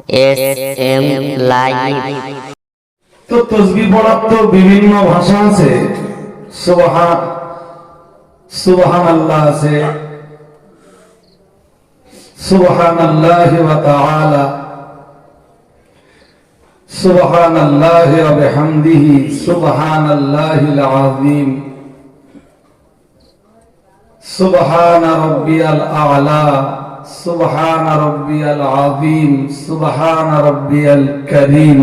SM live. তো তাসবিহ পড়ার তো বিভিন্ন ভাষা আছে। সুবহানাল্লাহ আছে, সুবহানাল্লাহি ওয়া তাআলা, সুবহানাল্লাহি ওয়া বিহামদিহি, সুবহানাল্লাহিল আযীম, সুবহানা রাব্বিয়াল আ'লা, সুবহানা রাব্বিয়াল আযীম, সুবহানা রাব্বিয়াল কারীম।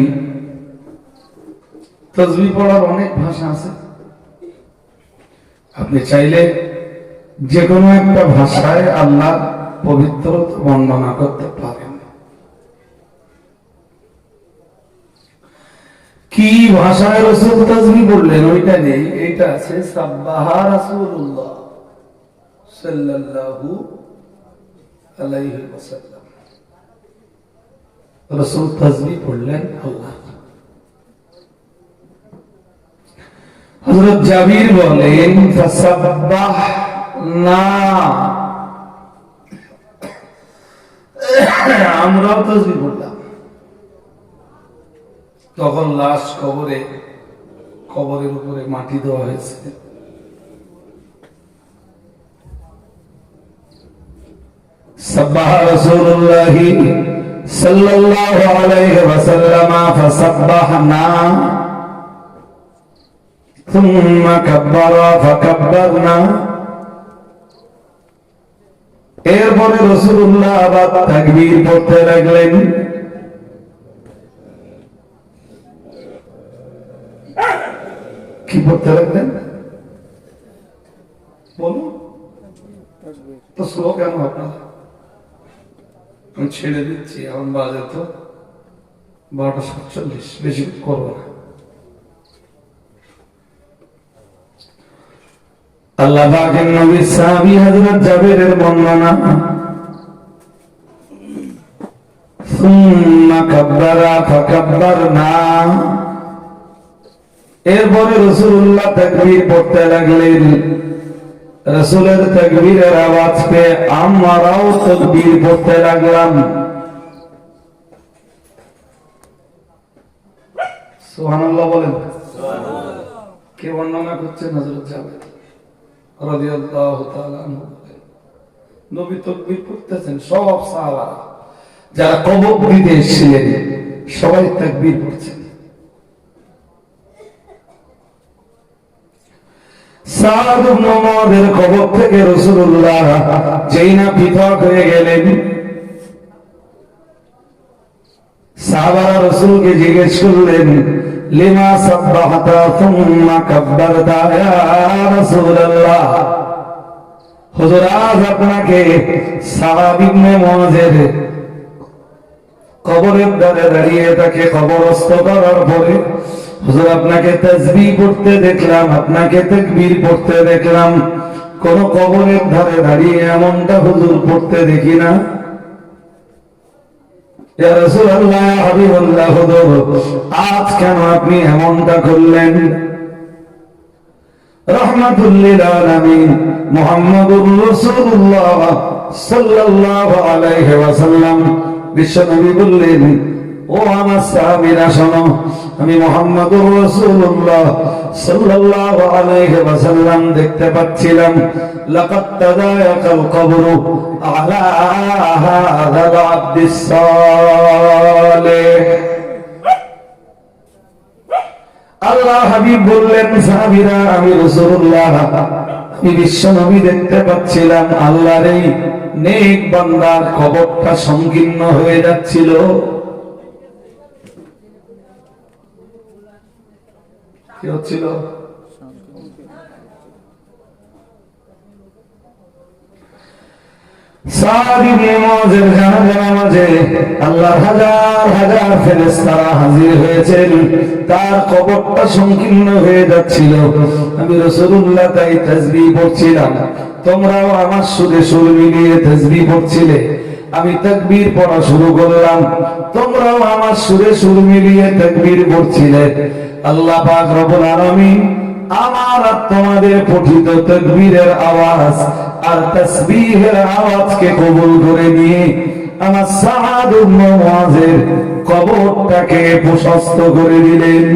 তাসবিহ পড়ার অনেক ভাষা আছে। আপনি চাইলে যে কোনো একটা ভাষায় আল্লাহর পবিত্রতা বর্ণনা করতে পারেন। কি ভাষায় রাসূল তাসবিহ পড়লেন ওইটা নেই, এইটা আছে সাব্বাহা রাসূলুল্লাহ সাল্লাল্লাহু আলাইহি ওয়াসাল্লাম। রাসূল তাসবিহ পড়লেন আল্লাহ। হযরত জাবির বলেন ফাসাব্বাহনা, আমরাও তাসবিহ পড়লাম। তখন লাশ কবরের উপরে মাটি দেওয়া হয়েছে। সাব্বাহা রাসূলুল্লাহি সাল্লাল্লাহু আলাইহি ওয়াসাল্লাম ফাসাব্বাহনা সুম্মা কাব্বারা ফাকাব্বারনা। এরপরে রাসূলুল্লাহ আবার তাকবীর পড়তে লাগলেন। কি পড়তে লাগলেন বলুন তো, স্লো কেন আপনার? আমি ছেড়ে দিচ্ছি, এখন বাজে তো 12:47, বেশি করবো না। আল্লাহ পাকের নবী সাহাবী হযরত জাবিরের বর্ণনা, সুম্মা কাব্বারা ফাকাব্বারনা। এরপরে রাসূলুল্লাহ তাকবীর পড়তে লাগলেন। রাসূলের তাকবীরের আওয়াজ পেয়ে আমরাও তাকবীর পড়তে লাগলাম। সুবহানাল্লাহ বলেন। কে বর্ণনা করছেন? হযরত জাবির রাদিয়াল্লাহু তাআলা আনহু। নবী তাকবীর পড়তেছেন, সব সাহাবা যারা কবর দিতে এসেছিলেন সবাই তাকবীর পড়ছেন। সাদ ইবনে মুআযের কবর থেকে রাসূলুল্লাহ যেই না পৃথক হয়ে গেলেন, সাহাবারা রাসূলকে জিজ্ঞেস করলেন, লিমা সাব্বাহতা সুম্মা কাব্বারতা ইয়া রাসূলুল্লাহ। হুজুর, আজ আপনাকে সাদ ইবনে মুআযের কবরের ধারে দাঁড়িয়ে তাকে কবরস্থ করার পরে হুজুর আপনাকে তাসবিহ পড়তে দেখলাম, আপনাকে তাকবীর পড়তে দেখলাম। কোন কবরের ধারে দাঁড়িয়ে এমনটা হুজুর পড়তে দেখি না। ইয়া রাসূলুল্লাহ, ইয়া হাবিবাল্লাহ, হুজুর আজ কেন আপনি এমনটা করলেন? রাহমাতুল লিল আলামিন মুহাম্মাদুর রাসূলুল্লাহ সাল্লাল্লাহু আলাইহি ওয়াসাল্লাম বিশ্বনবী বললেন, ও আমার সাহাবীরা শোনো, আমি মুহাম্মদুর রাসূলুল্লাহ সাল্লাল্লাহু আলাইহি ওয়াসাল্লাম দেখতে পাচ্ছিলাম, লাকাদ তাদায়াকাল কবরু আলা হাযাল আবদিস সালেহ। আল্লাহ হাবিব বললেন, সাহাবীরা আমি রাসূলুল্লাহ, আমি বিশ্বনবী দেখতে পাচ্ছিলাম আল্লাহর এই নেক বান্দার কবরটা সংকীর্ণ হয়ে যাচ্ছিল। কি হচ্ছিল? সাদ ইবনে মুআযের জানাজার মাঝে আল্লাহর হাজার হাজার ফেরেশতারা হাজির হয়েছেন, তার কবরটা সংকীর্ণ হয়ে যাচ্ছিল। আমি রাসূলুল্লাহ তাই তাসবিহ পড়ছিলাম, তোমরাও আমার সুরে সুর মিলিয়ে তাসবিহ পড়ছিলে। আমি তাকবীর পড়া শুরু করলাম, তোমরাও আমার সুরে সুর মিলিয়ে তাকবীর পড়ছিলে। আল্লাহ পাক রব্বুল আলামিন আমার আর তোমাদের পঠিত তাকবীরের আওয়াজ আর তাসবিহের আওয়াজকে কবুল করে নিয়ে আমার সাআদ ইবনে মুআযের কবরটাকে প্রশস্ত করে দিলেন।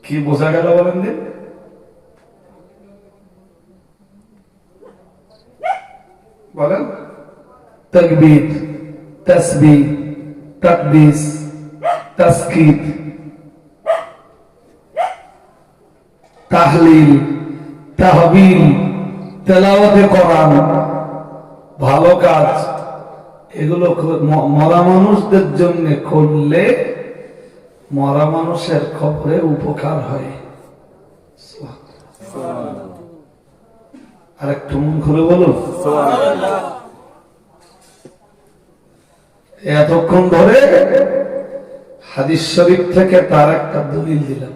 কি বোঝা গেল বলেন দিন? বলেন। তাকবীর, তাসবিহ, তাকদিস, তাসকিত, তাহলিল, তাহবিল, তেলাওয়াতে কোরআন, ভালো কাজ, এগুলো মরা মানুষদের জন্য করলে মরা মানুষের কবরে উপকার হয়। আর একটু মন খুলে বলুন। এতক্ষণ ধরে হাদিস শরীফ থেকে তার একটা দলিল দিলাম।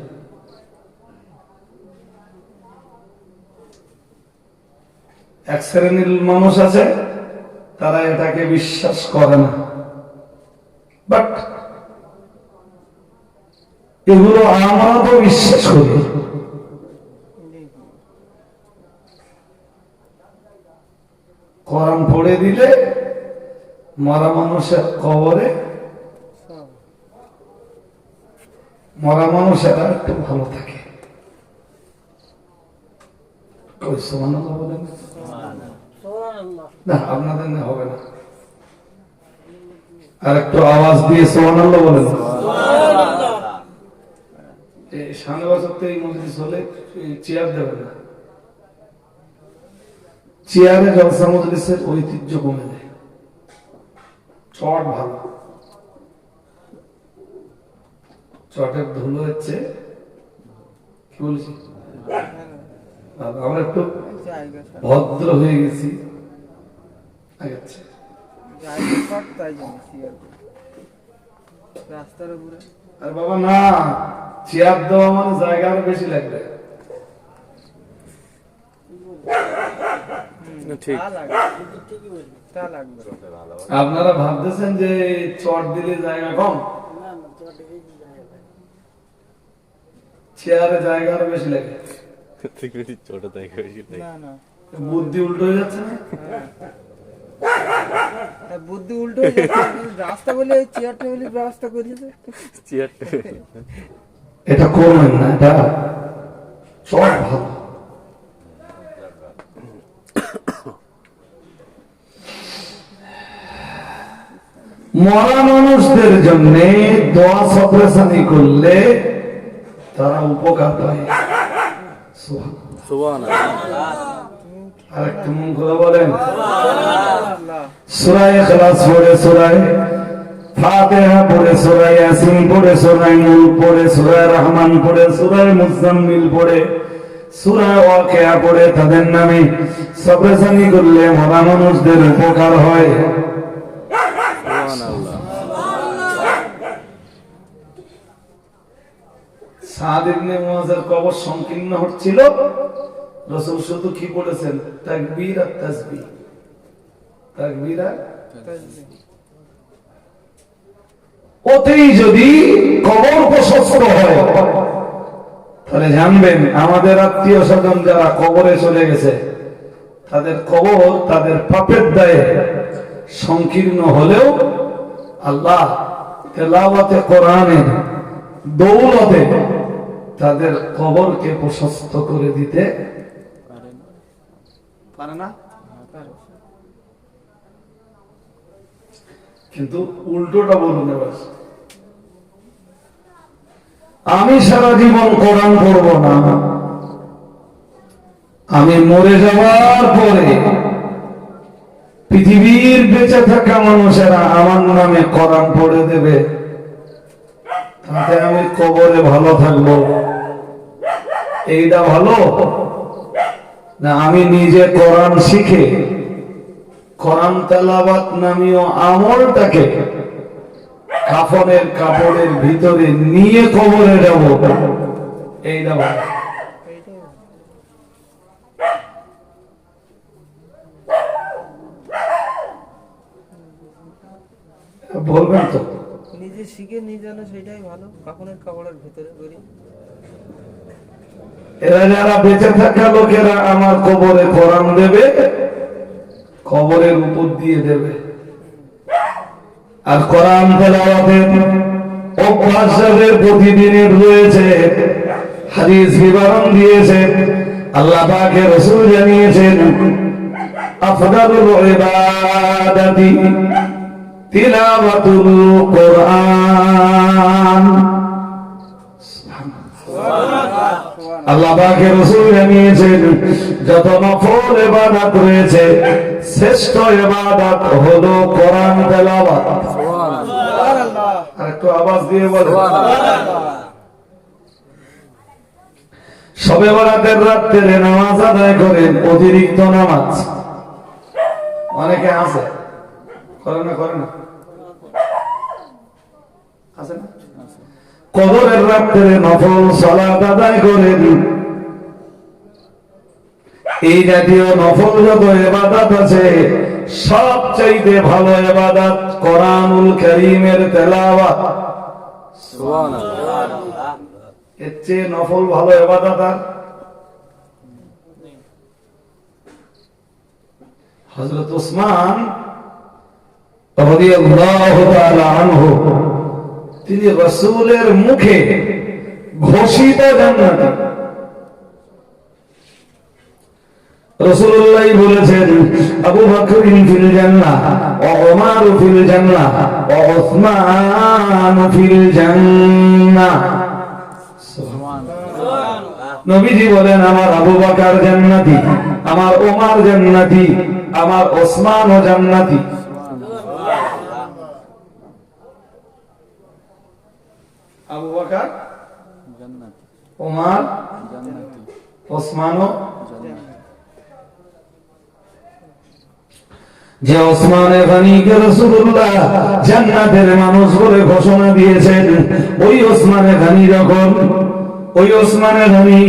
এক শ্রেণীর মানুষ আছে, তারা এটাকে বিশ্বাস করে না, বাট এগুলো আমরা তো বিশ্বাস করি। কোরআন পড়ে দিলে মরা মানুষের কবরে মরা মানুষেরা একটু ভালো থাকে। সুবহানাল্লাহ বলেন না, আপনাদের না হবে না, আর একটু আওয়াজ দিয়ে সুবহানাল্লাহ বলেন। সামনে বছর তো এই মজলিস হলে চেয়ার দেবেন না, চেয়ারে জলসা মজলিসের ঐতিহ্য কমে যায়। চট ভালো, চটের ধুলো হচ্ছে কি বলছি, আমরা একটু ভদ্র হয়ে গেছি। আর বাবা না, চেয়ার দেওয়া মানে জায়গা আরো বেশি লাগবে। আপনারা ভাবতেছেন যে চট দিলে জায়গা কম, চেয়ারে জায়গা আরো বেশি লাগে। বুদ্ধি উল্টো হয়ে যাচ্ছে না? বুদ্ধি উল্টো হয়ে যাচ্ছে, রাস্তা বলে চেয়ার টেবিল ব্যবস্থা করেছে। এটা করবেন না, এটা চট ভালো। মরা মানুষদের জন্য দোয়া সপ্রেসানি করলে তারা উপকার পায়। আর একটু মন খুলে বলেন। সূরা ইখলাস পড়ে, সূরা ফাতিহা পড়ে, সূরা ইয়াসিন পড়ে, সূরা মুলক পড়ে, সূরা রহমান পড়ে, সূরা মুজাম্মিল পড়ে, সূরা ওয়াকিয়া পড়ে তাদের নামে সপ্রেসানি করলে মরা মানুষদের উপকার হয়। সাদ ইবনে মুআযের কবর সংকীর্ণ হচ্ছিল, রাসূল শুধু কি বলেছেন? তাকবীর আর তাসবিহ, তাকবীর আর তাসবিহ। ওতেই যদি কবর প্রশস্ত হয় তাহলে জানবেন আমাদের আত্মীয় স্বজন যারা কবরে চলে গেছে তাদের কবর তাদের পাপের দায়ে সংকীর্ণ হলেও আল্লাহ তেলাওয়াতে কোরআনের দৌলতে তাদের কবরকে প্রশস্ত করে দিতে পারে না। কিন্তু উল্টোটা বলুন এবার, আমি সারা জীবন কোরআন পড়ব না, আমি মরে যাওয়ার পরে পৃথিবীর বেঁচে থাকা মানুষেরা আমার নামে কোরআন পড়ে দেবে, তাতে আমি কবরে ভালো থাকবো, এইটা ভালো না আমি নিজে কোরআন শিখে কোরআন তেলাওয়াত নামীয় আমলটাকে কাফনের কাপড়ের ভিতরে নিয়ে কবরে যাব, এইটা ভালো? বলবেন তো? নিজে শিখে নিয়ে জানো সেটাই ভালো, কাফনের কাপড়ের ভিতরে করি। এরা যারা বেঁচে থাকা লোকেরা আমার কবরে কোরআন দেবে, কবরের উপর দিয়ে দেবে। আর কোরআন তেলাওয়াতের অভ্যাস যাদের প্রতিদিনের রয়েছে, হাদিস বিবরণ দিয়েছে, আল্লাহ পাকের রাসূল জানিয়েছেন আফদালুল ইবাদাতি তিলাওয়াতুল কোরআন। আল্লাহ পাকের রাসূল জানিয়েছেন যত নফল ইবাদত রয়েছে শ্রেষ্ঠ ইবাদত হলো কোরআন তেলাওয়াত। সুবহানাল্লাহ। আর একটু আওয়াজ দিয়ে বলেন সুবহানাল্লাহ। শবে বরাতের রাতে নামাজ আদায় করেন, অতিরিক্ত নামাজ অনেকে আছে, করে না? আছে না? কদরের রাতে নফল সালাত আদায় করেন। এই জাতীয় নফল যত ইবাদত আছে সবচাইতে ভালো ইবাদত কোরআনুল কারীমের তেলাওয়াত। সুবহানাল্লাহ। এর চেয়ে নফল ভালো ইবাদত আর হযরত উসমান রাদিয়াল্লাহু তাআলা আনহু তিনি রাসূলের মুখে ঘোষিত জান্নাতি। রাসূলুল্লাহ বলেছেন আবু বকর ফিল জান্নাহ ওয়া উমর ফিল জান্নাহ ওয়া উসমান ফিল জান্নাহ। নবীজি বলেন আমার আবু বকর জান্নাতি, আমার ওমর জান্নাতি, আমার ওসমানও জান্নাতি। আবু বকর জান্নাতি, ওমর জান্নাতি, ওসমানও জান্নাতি। যে ওসমানে গনিকে রাসূলুল্লাহ জান্নাতের মানুষ বলে ঘোষণা দিয়েছেন, ওই ওসমানে গনি যখন ওই ওসমানে গনি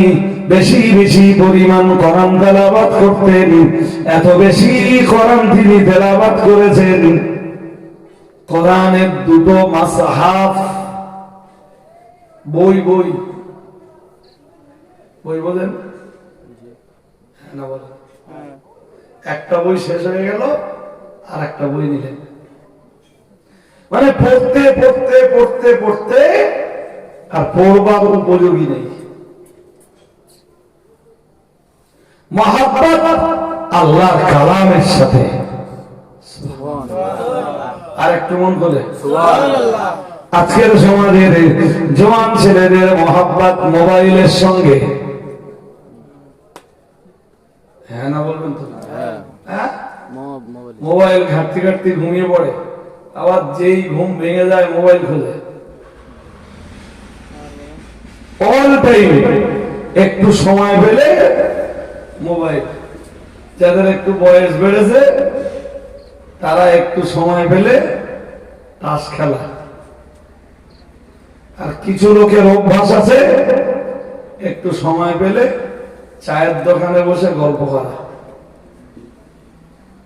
বেশি বেশি পরিমাণ কোরআন তেলাওয়াত করতেন, এত বেশি কোরআন তিনি তেলাওয়াত করেছেন, কোরআনের দুটো মাসহাফ বই বলেন না, বলেন একটা বই শেষ হয়ে গেল আর একটা বই নিলেন, মানে পড়তে পড়তে পড়তে পড়তে আর পড়বার উপযোগী নেই। মহাব্বত আল্লাহর কালামের সাথে। আর একটু মন করে সুবহানাল্লাহ। আজকের সমাজের জওয়ান ছেলেদের মহাব্বত মোবাইলের সঙ্গে। হ্যাঁ না বলবেন তো? হ্যাঁ, মোবাইল ঘাটতে ঘাটতে ঘুমিয়ে পড়ে, আবার যেই ঘুম ভেঙে যায় মোবাইল খোঁজে। অল টাইম একটু সময় পেলে মোবাইল। যাদের একটু বয়স বেড়েছে তারা একটু সময় পেলে তাস খেলা। আর কিছু লোকের অভ্যাস আছে একটু সময় পেলে চায়ের দোকানে বসে গল্প করা।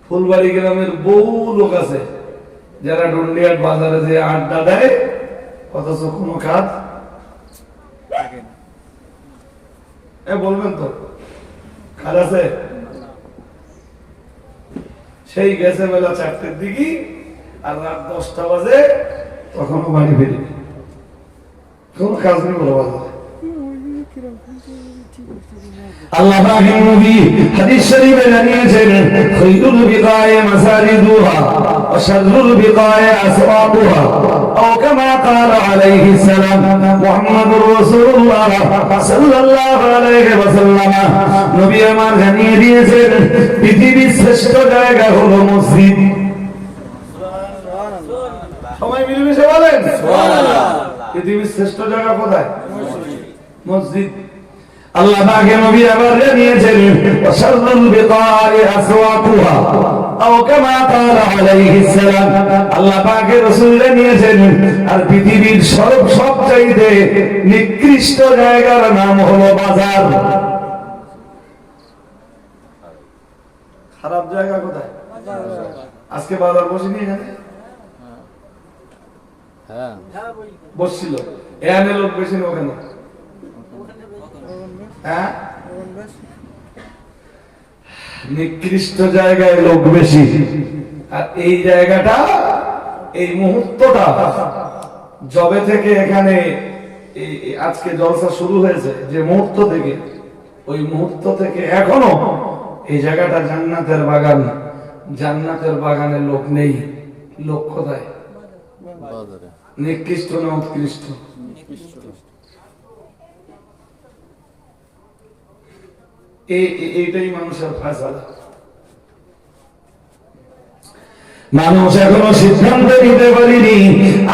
ফুলবাড়ি গ্রামের বহু লোক আছে যারা ডন্ডিয়াট বাজারে যে আড্ডা দেয়, অথচ কোনো কাজ বলবেন তো কাজ আছে? সেই গেছে বেলা 4টের দিকে, আর রাত 10টা বাজে তখনও বাড়ি ফিরি, কোন কাজ নেই বলে বাজারে। আল্লাহ পাকের নবী হাদিস শরীফে জানিয়েছেন খায়রুল বিকায়ে মাসাজিদুহা ওয়া শাররুল বিকায়ে আসওয়াকুহা আও কামা ক্বালা আলাইহিস সালাম মুহাম্মাদুর রাসূলুল্লাহ সাল্লাল্লাহু আলাইহি ওয়াসাল্লাম। নবী আমার জানিয়ে দিয়েছেন পৃথিবীর শ্রেষ্ঠ জায়গা হলো মসজিদ। সুবহানাল্লাহ। সবাই মিলেমিশে বলেন সুবহানাল্লাহ। পৃথিবীর শ্রেষ্ঠ জায়গা কোথায়? মসজিদ। আল্লাহ পাকের নবী আবার জানিয়েছেন ওয়াশাররুল বিকায়ে আসওয়াকুহা আও কামা ক্বালা আলাইহিস সালাম। আল্লাহ পাকের রাসূল জানিয়েছেন আর পৃথিবীর সবচাইতে নিকৃষ্ট জায়গার নাম হলো বাজার। খারাপ জায়গা কোথায়? আজকে বাজার বসেনি এখানে? হ্যাঁ বসছিল। এখানে লোক বেশি না ওখানে? হ্যাঁ, এখন বেশ নিকৃষ্ট জায়গায় লোক বেশি। আর এই জায়গাটা, এই মুহূর্তটা যবে থেকে এখানে আজকে জলসা শুরু হয়েছে, যে মুহূর্ত থেকে, ওই মুহূর্ত থেকে এখনো এই জায়গাটা জান্নাতের বাগান। জান্নাতের বাগানে লোক নেই। লোক কোথায়? নিকৃষ্ট না উৎকৃষ্ট? এইটাই মানুষের ফয়সালা। মানুষ এখনো সিদ্ধান্ত নিতে পারিনি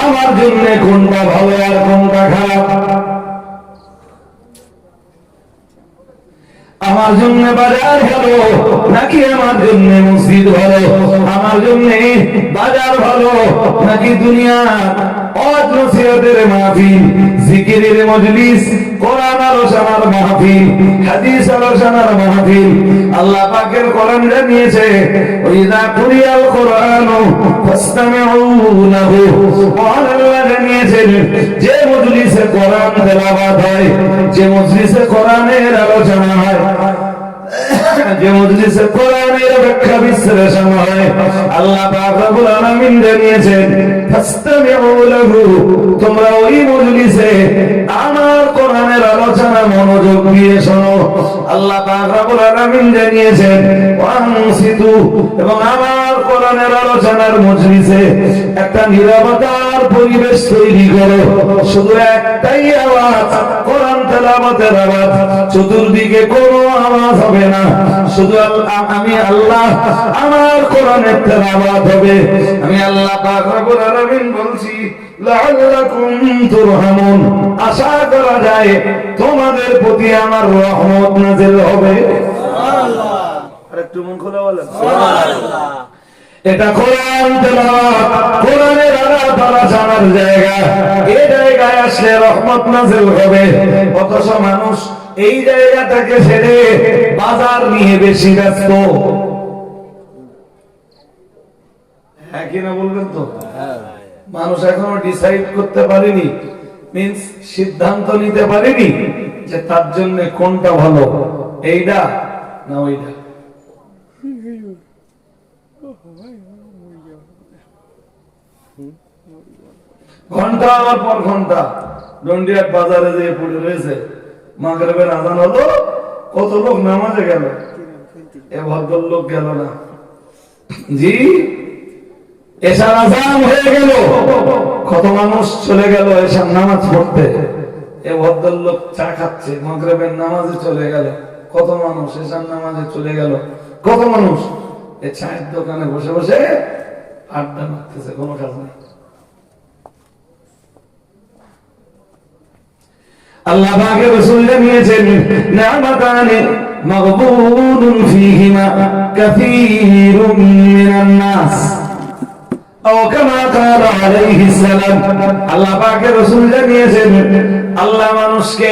আমার জন্য কোনটা ভালো আর কোনটা খারাপ। আমার জন্য বাজার ভালো নাকি আমার জন্য মসজিদ ভালো? আমার জন্য বাজার ভালো নাকি দুনিয়া? ওয়াজ নসিহতের মাহফিল, জিকিরের মজলিস, কোরআন আলোচনার মাহফিল, হাদিস আলোচনার মাহফিল। আল্লাহ পাকের কোরআন জানিয়েছে, ওয়াইযা কুরিয়াল কুরআনু ফাসতামিউ লাহু। আল্লাহ জানিয়েছেন, যে মজলিসে কোরআন তেলাওয়াত হয়, যে মজলিসে কোরআনের আলোচনা হয়, যে মজলিসে কোরআনের ব্যাখ্যা বিশ্লেষণ হয়, আল্লাহ পাক রব্বুল আলামিন জানিয়েছেন, ফাসতামিউ লাহু, তোমরা ওই মজলিসে আমার কোরআনের আলোচনা মনোযোগ দিয়ে শোনো। আল্লাহ পাক রব্বুল আলামিন জানিয়েছেন, ওয়ানসিতু, এবং আমার কোরআনের আলোচনার মজলিসে একটা নীরবতার পরিবেশ তৈরি করো। শুধু একটাই আওয়াজ, কোরআন তেলাওয়াতের আওয়াজ, চতুর্দিকে কোনো আওয়াজ হবে না। শুধু আমি আল্লাহ, আমার কোরআনের তেলাওয়াত হবে। আমি আল্লাহ পাক রব্বুল আলামিন বলছি, লাআল্লাকুম তুরহামুন, আশা করা যায় তোমাদের প্রতি আমার রহমত নাযিল হবে। সুবহানাল্লাহ। আরেকটু মন খোলা বলেন সুবহানাল্লাহ। এটা কোরআন তেলাওয়াত, কোরআনের আলাদা জানার জায়গা। এই জায়গায় আসলে রহমত নাযিল হবে। অথচ মানুষ এই জায়গাটাকে ছেড়ে বাজার নিয়ে বেশি ব্যস্ত। হ্যাঁ কিনা বলবেন তো? মানুষ এখনো ডিসাইড করতে পারেনি, মিন্স সিদ্ধান্ত নিতে পারেনি যে তার জন্য কোনটা ভালো, এইটা না ওইটা। ঘন্টার পর ঘন্টা ডন্ডিয়াট বাজারে যেয়ে পড়ে রয়েছে। মাগরিবের আযান হলো, কত লোক নামাজে গেল, এ ভদ্রলোক গেল না। জি, এশার আযান হয়ে গেল, কত মানুষ চলে গেল এশার নামাজ পড়তে। এ ভদ্রলোক চা খাচ্ছে, মাগরিবের নামাজে চলে গেল। কত মানুষ এশার নামাজে চলে গেল। কত মানুষ এ চায়ের দোকানে বসে বসে আড্ডা মারতেছে, কোনো কাজ নেই। আল্লাহ পাকের রাসূল জানিয়েছেন, নি'মাতানি মাগবুনুন ফীহিমা কাসীরুম মিনান নাস, আও কামা ক্বালা আলাইহিস সালাম। আল্লাহ পাকের রাসূল জানিয়েছেন, আল্লাহ মানুষকে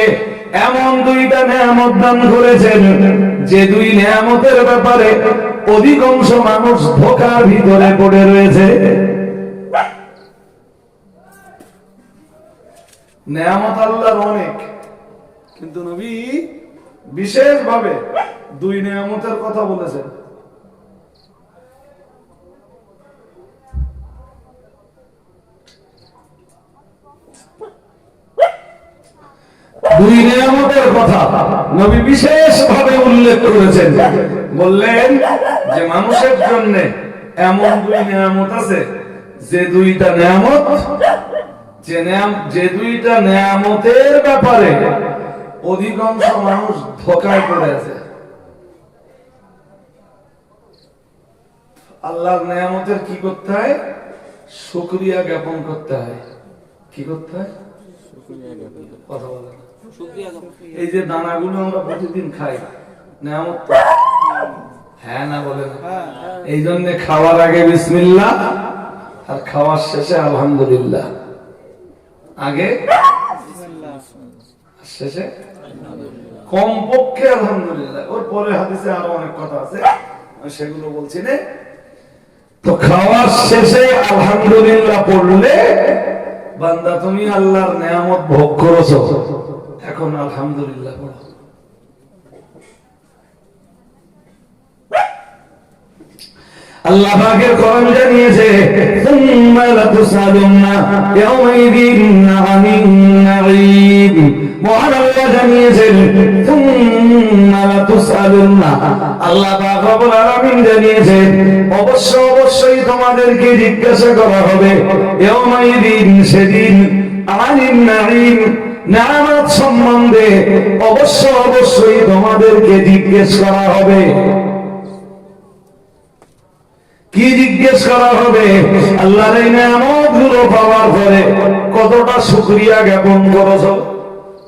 এমন দুইটা নিয়ামত দান করেছেন, যে দুই নিয়ামতের ব্যাপারে অধিকাংশ মানুষ ধোঁকার ভিতরে পড়ে রয়েছে। নিয়ামত আল্লাহর অনেক, কিন্তু নবী বিশেষভাবে দুই নিয়ামতের কথা বলেছেন। দুই নিয়ামতের কথা নবী বিশেষভাবে উল্লেখ করেছেন। বললেন যে মানুষের জন্য এমন দুই নিয়ামত আছে, যে দুইটা নিয়ামত, যে দুইটা নিয়ামতের ব্যাপারে অধিকাংশ মানুষ ধোঁকায় পড়ে আছে। আল্লাহর নিয়ামতের কি করতে হয়? শুকরিয়া জ্ঞাপন করতে হয়। কি করতে হয়? কথা বলেন। এই যে দানাগুলো আমরা প্রতিদিন খাই, নিয়ামত। হ্যাঁ না বলেন? এই জন্য খাওয়ার আগে বিসমিল্লাহ, আর খাওয়ার শেষে আলহামদুলিল্লাহ। আগে শেষে কমপক্ষে আলহামদুলিল্লাহ। ওর পরে হাদিসে আরো অনেক কথা আছে, সেগুলো বলছি না। তো খাওয়ার শেষে আলহামদুলিল্লাহ পড়লে, বান্দা তুমি আল্লাহর নিয়ামত ভোগ করেছো, এখন আলহামদুলিল্লাহ পড়ো। আল্লাহ পাকের কোরআন জানিয়েছে সুম্মা লাতুসালুন্না ইয়াওমাইদিন আনিন নাঈম। মহান আল্লাহ জানিয়েছেন সুম্মা লাতুসালুন্না, আল্লাহ পাক রব্বুল আলামিন জানিয়েছেন অবশ্যই তোমাদেরকে জিজ্ঞাসা করা হবে ইয়াওমাইদিন, সেদিন আনিন নাঈম, নিয়ামত সম্বন্ধে অবশ্যই তোমাদেরকে জিজ্ঞেস করা হবে। কি জিজ্ঞেস করা হবে? আল্লাহর এই নিয়ামতগুলো পাওয়ার পরে কতটা শুকরিয়া জ্ঞাপন করেছো।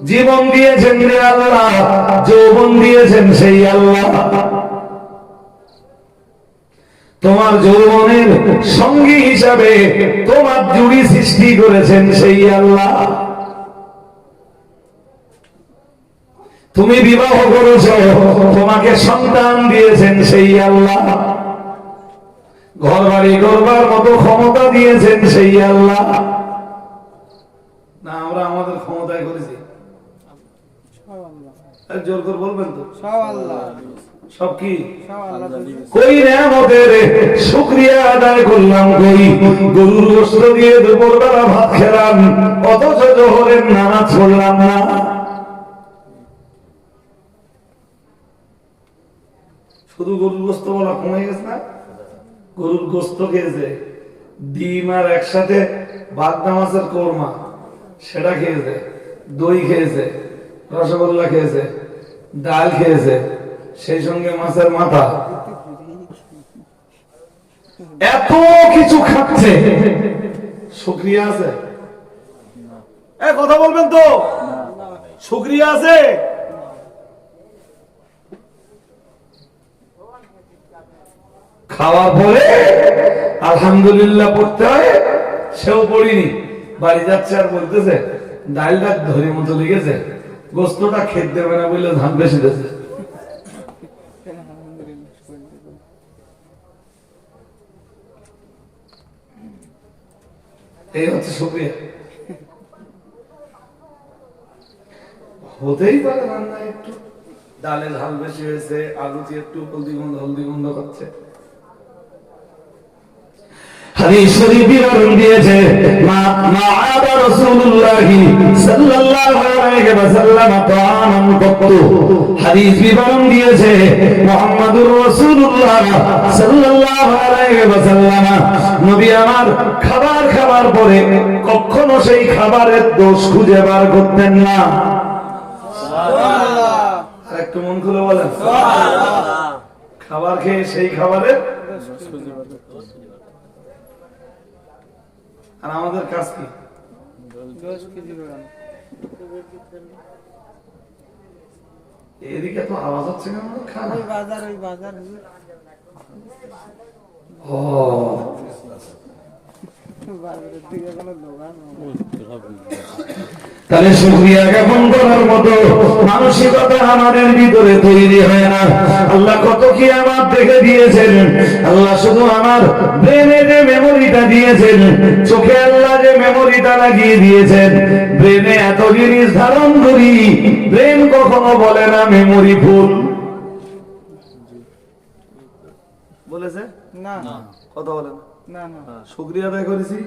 জীবন দিয়েছেন রে আল্লাহ, যৌবন দিয়েছেন সেই আল্লাহ, তোমার যৌবনের সঙ্গী হিসাবে তোমার জুড়ি সৃষ্টি করেছেন সেই আল্লাহ, তুমি বিবাহ করেছো, তোমাকে সন্তান দিয়েছেন সেই আল্লাহ, ঘর বাড়ি করবার মতো ক্ষমতা দিয়েছেন সেই আল্লাহ। না আমরা আমাদের ক্ষমতায় করেছি? জোর করে বলবেন তো? সব কি কই নিয়ামতের শুকরিয়া আদায় করলাম, কই গরুর গোশত দিয়ে দুপুরবেলা ভাত খেলাম, অথচ জোহরের নামাজ পড়লাম না। শুধু গরুর গোশত বলা কমে গেছে না? গরুর গোশত খেয়েছে, ডিম আর একসাথে বাগদা মাছের কোরমা সেটা খেয়েছে, দই খেয়েছে, রসগোল্লা খেয়েছে, ডাল খেয়েছে, সেই সঙ্গে মাছের মাথা, এত কিছু খাচ্ছে, শুকরিয়া আছে? কথা বলবেন তো? শুকরিয়া আছে? খাওয়ার পরে আলহামদুলিল্লাহ পড়তে হয়, সেও পড়িনি, বাড়ি যাচ্ছে আর বলতেছে ডালটা ধরে মতো লেগেছে, গোস্তটা খেতে দেবে না বললে ধান বেশি দিয়েছে। এই হচ্ছে শুকরিয়া। হতেই পারে রান্না একটু ডালে ঝাল বেশি হয়েছে, আলুতে একটু হলদি গন্ধ করছে। হাদিস শরীফ বিবরণ দিয়েছে মা আবা রাসূলুল্লাহ সাল্লাল্লাহু আলাইহি ওয়াসাল্লাম তাআমান কত্তু। হাদিস বিবরণ দিয়েছে মুহাম্মদুর রাসূলুল্লাহ সাল্লাল্লাহু আলাইহি ওয়াসাল্লাম নবী আমার খাবার খাবার পরে কখনো সেই খাবারের দোষ খুঁজে বার করতেন না। সুবহানাল্লাহ। আর একটু মন খুলে বলেন সুবহানাল্লাহ। খাবার খেয়ে সেই খাবারের দোষ খুঁজে বার করতেন। আর আমাদের কাজ কি? এদিকে তো আওয়াজ হচ্ছে না, বাজার তাহলে শুকরিয়া জ্ঞাপন করার মতো মানসিকতা আমাদের ভিতরে তৈরি হয় না। আল্লাহ কত কি আমার দেখে দিয়েছেন, আল্লাহ শুধু আমার ব্রেনে যে মেমোরিটা দিয়েছেন, চোখে আল্লাহ যে মেমোরিটা লাগিয়ে দিয়েছেন, ব্রেনে এত জিনিস ধারণ করি, ব্রেন কখনো বলে না মেমোরি ফুল। বলেছে না? কথা বলে না। শুকরিয়া আদায় করেছি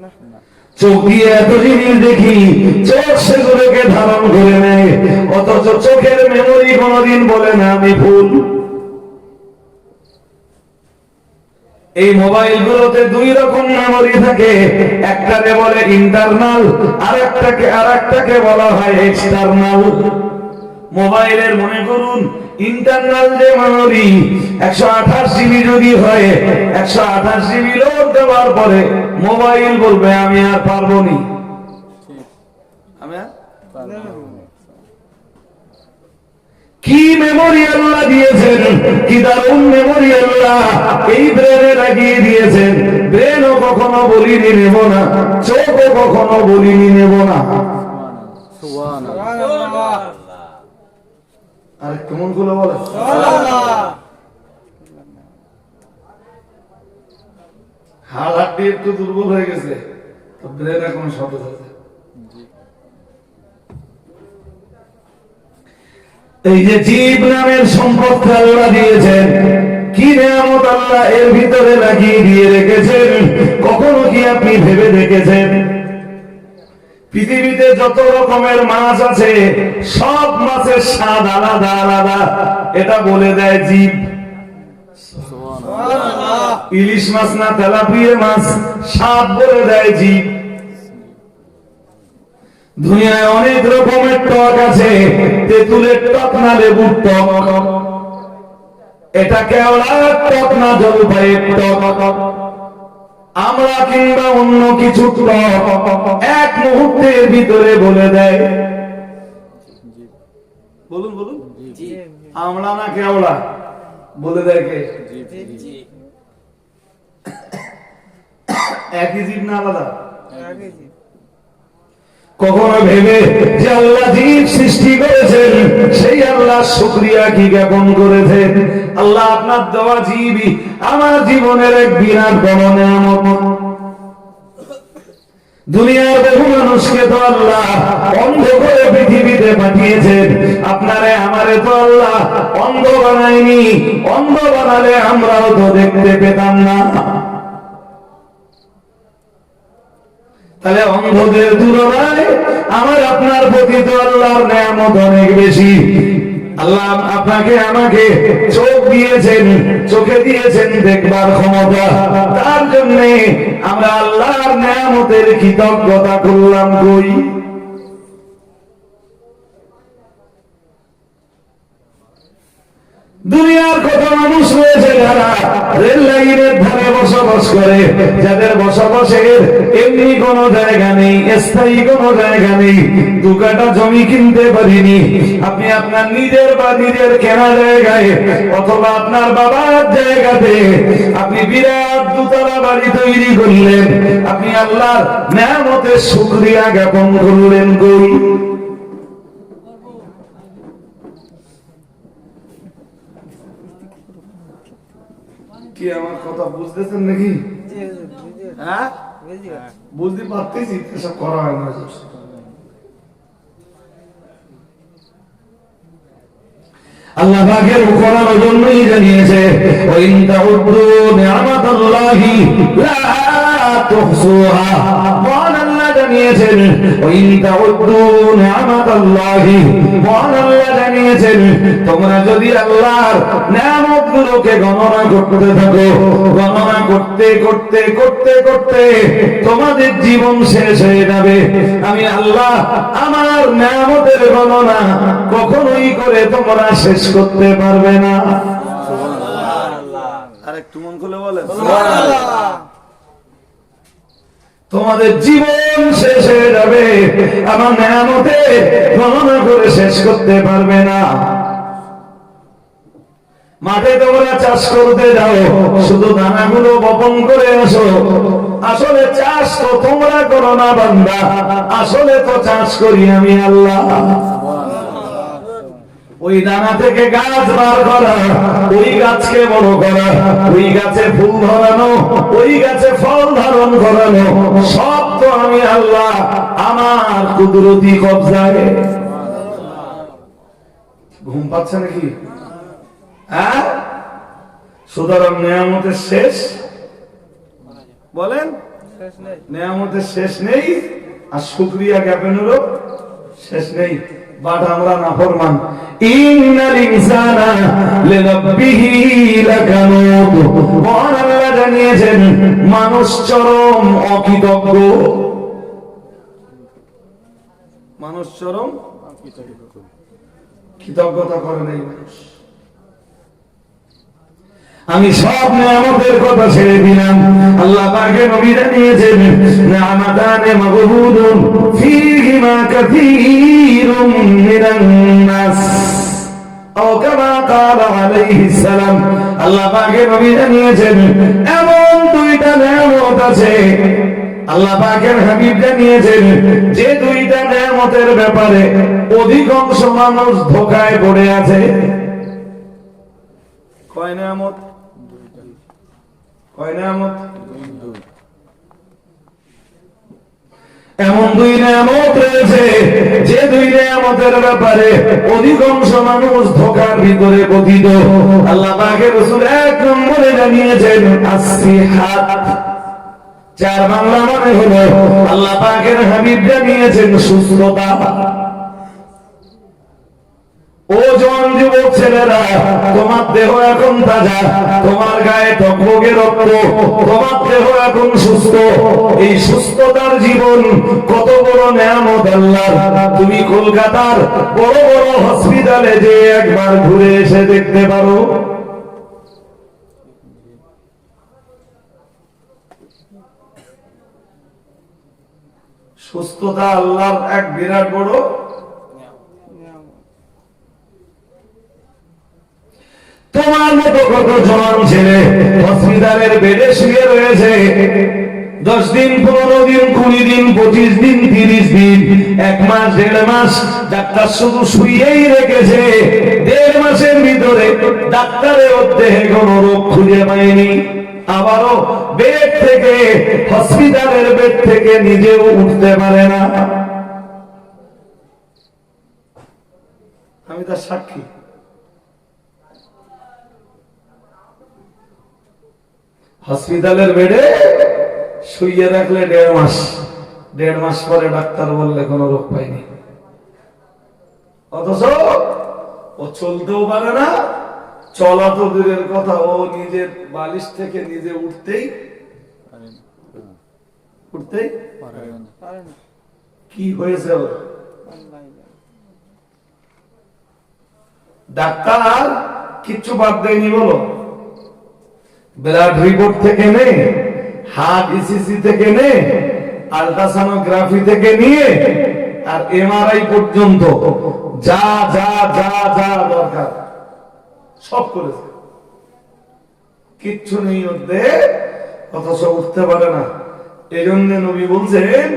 না, চোখ দিয়ে এত জিনিস দেখি, চোখ সেগুলোকে ধারণ করে নেয়, অথচ চোখের মেমোরি কোনদিন বলে না আমি ভুল। এই মোবাইল গুলোতে দুই রকম মেমোরি থাকে, একটাকে বলে ইন্টারনাল, আর একটাকে বলা হয় এক্সটার্নাল। মোবাইলের মনে করুন ইন্টারনাল যে মেমোরি 128 জিবি যদি হয়, 128 জিবি লোড দেওয়ার পরে মোবাইল বলবে আমি আর পারবো নি, কি মেমোরি আল্লাহ দিয়েছেন, কি দারুণ মেমোরি আল্লাহ এই ব্রেনে লাগিয়ে দিয়েছেন। ব্রেনও কখনো বলিনি নেব না, চোখও কখনো বলিনি নেব না। আর কেমন গুলো বলে হাড় হাড্ডি একটু দুর্বল হয়ে গেছে, তো ব্রেন এখন সতেজ আছে। এই যে জীব নামের সম্পদ আল্লাহ দিয়েছেন, কি নিয়ামত আল্লাহ আল্লাহ এর ভিতরে লাগিয়ে দিয়ে রেখেছেন, কখনো কি আপনি ভেবে দেখেছেন? পৃথিবীতে যত রকমের মাছ আছে সব মাছের স্বাদ আলাদা আলাদা, এটা বলে দেয় জীব। ইলিশ মাছ না তেলাপিয়া মাছ, স্বাদ বলে দেয় জীব। দুনিয়ায় অনেক রকমের টক আছে, তেঁতুলের টক না লেবুর টক, এটা কেওড়ার টক না জলপাইয়ের টক, আমরা কিংবা অন্য কিছু টক এক মুহূর্তের ভিতরে বলে দেয়। বলুন বলুন, আমরা না কেওড়া বলে দেয় কে? একই জীব না আলাদা? কখনো ভেবে যে আল্লাহ জীব সৃষ্টি করেছেন সেই আল্লাহ শুকরিয়া কি জ্ঞাপন করেছেন? আল্লাহ আপনার দেওয়া জীবই আমার জীবনের এক বিরাট বড় নিয়ামত। দুনিয়ার বহু মানুষকে তো আল্লাহ অন্ধ করে পৃথিবীতে পাঠিয়েছেন, আপনারে আমারে তো আল্লাহ অন্ধ বানায়নি। অন্ধ বানালে আমরাও তো দেখতে পেতাম না। তাহলে অন্ধদের তুলনায় আমার আপনার প্রতি তো আল্লাহর নিয়ামত অনেক বেশি। আল্লাহ আপনাকে আমাকে চোখ দিয়েছেন, চোখে দিয়েছেন দেখবার ক্ষমতা, তার জন্য আমরা আল্লাহর নিয়ামতের কৃতজ্ঞতা করলাম কই? দুনিয়ার কত মানুষ রয়েছে যারা রেল লাইনের ধারে বসবাস করে, যাদের বসবাসের এমনি কোন জায়গা নেই, স্থায়ী কোন জায়গা নেই, দু কাঠা জমি কিনতে পারিনি। আপনি আপনার নিজের বা নিজের কেনা জায়গায় অথবা আপনার বাবার জায়গাতে আপনি বিরাট দুতলা বাড়ি তৈরি করলেন, আপনি আল্লাহর নিয়ামতের শুকরিয়া জ্ঞাপন করলেন কই? কি আমার কথা বুঝতেছেন নাকি? হ্যাঁ, বুঝতে পারতেছি, এসব করা হয় না। আল্লাহ পাকের কোরআনের জন্যই জানিয়েছে, ওয়া ইন তাউদ্দু নি'মাতাল্লাহি লা তুহসুহা। মহান আল্লাহ জানিয়েছেন, ওয়া ইন তাউদ্দু নি'মাতাল্লাহি, মহান আল্লাহ জানিয়েছেন তোমরা যদি আল্লাহর নিয়ামতগুলোকে গণনা করতে থাকো, গণনা করতে করতে করতে করতে তোমাদের জীবন শেষ হয়ে যাবে। আমি আল্লাহ আমার নিয়ামতের গণনা কখনোই করে তোমরা শেষ করতে পারবে না। আরেকটু মন খুলে বলেন তোমাদের জীবন শেষ হয়ে যাবে, আমার নিয়ামতে গণনা করে শেষ করতে পারবে না। মাঠে তোমরা চাষ করতে যাও, শুধু দানাগুলো বপন করে আসো, আসলে চাষ তো তোমরা করো না বান্দা, আসলে তো চাষ করি আমি আল্লাহ। ওই দানা থেকে গাছ বার করা, ওই গাছকে বড় করা, ওই গাছে ফুল ধরানো, ওই গাছে ফল ধারণ করানো, সব তো আমি আল্লাহ আমার কুদরতি কবজায়। ঘুম পাচ্ছে নাকি? হ্যাঁ, সুতরাং নিয়ামতের শেষ বলেন, নিয়ামতের শেষ নেই, আর শুকরিয়া জ্ঞাপনেরও শেষ নেই। বাট আমরা নাফরমান। ইন্নাল ইনসানা লিরাব্বিহি লাকানুত। মহান আল্লাহ জানিয়েছেন মানুষ চরম অকৃতজ্ঞ, মানুষ চরম কৃতজ্ঞতা করে নাই মানুষ। আমি সব নিয়ামতের কথা ছেড়ে দিলাম। আল্লাহ পাকের নবী জানিয়েছেন নিয়ামাতানে মাগবুদুন ফীহিমা কাসীরুম মিনান নাস, ও কামা ক্বালা আলাইহিস সালাম। আল্লাহ পাকের নবী জানিয়েছেন এমন দুইটা নিয়ামত আছে, আল্লাহ পাকের হাবিব জানিয়েছেন যে দুইটা নিয়ামতের ব্যাপারে অধিকাংশ মানুষ ধোঁকায় পড়ে আছে। কয় নিয়ামত? কয় নিয়ামত? এমন দুই নিয়ামত রয়েছে যে দুই নিয়ামতের ব্যাপারে অধিকাংশ মানুষ ধোঁকার ভিতরে পতিত। আল্লাহ পাকের রাসূল এক নম্বরে জানিয়েছেন আসসিহাত। চার বাংলা মানে হলো আল্লাহ পাকের হাবিব জানিয়েছেন সুস্থতা। ও জওয়ান যুবক ছেলেরা, তোমার দেহ এখন তাজা, তোমার গায়ে টকবগে রক্ত, তোমার দেহ এখন সুস্থ। এই সুস্থতার জীবন কত বড় নিয়ামত আল্লাহর। তুমি কলকাতার বড় বড় হসপিটালে যে একবার ঘুরে এসে দেখতে পারো। সুস্থতা আল্লাহর এক বিরাট বড়। তোমার মতো কত জওয়ান ছেলে হসপিটালের বেডে শুয়ে রয়েছে, 10 দিন 15 দিন 20 দিন 25 দিন 30 দিন 1 মাস 1.5 মাস ডাক্তার শুধু শুয়েই রেখেছে। 1.5 মাসের ভিতরে ডাক্তারের দেহে কোনো রোগ খুঁজে পায়নি। আবারও বেড থেকে, হসপিটালের বেড থেকে নিজেও উঠতে পারে না। আমি তার সাক্ষী। হসপিটালের বেডে শুইয়ে রাখলে 1.5 মাস, 1.5 মাস পরে ডাক্তার বললে কোনো রোগ পাইনি। অথচ ও চলতেও পারে না, চলা তো দূরের কথা, ও নিজের বালিশ থেকে নিজে উঠতেই কি হয়েছে ওর। ডাক্তার কিচ্ছু বাদ দেয়নি বলো, ব্লাড রিপোর্ট থেকে নে, হার্ট ইসিসি থেকে নে, আল্ট্রাসোনোগ্রাফি থেকে নিয়ে আর এমআরআই পর্যন্ত যা যা যা যা দরকার সব করেছে, কিচ্ছু নেই ওতে, অথচ উঠতে পারে না। এই জন্য নবী বলছেন,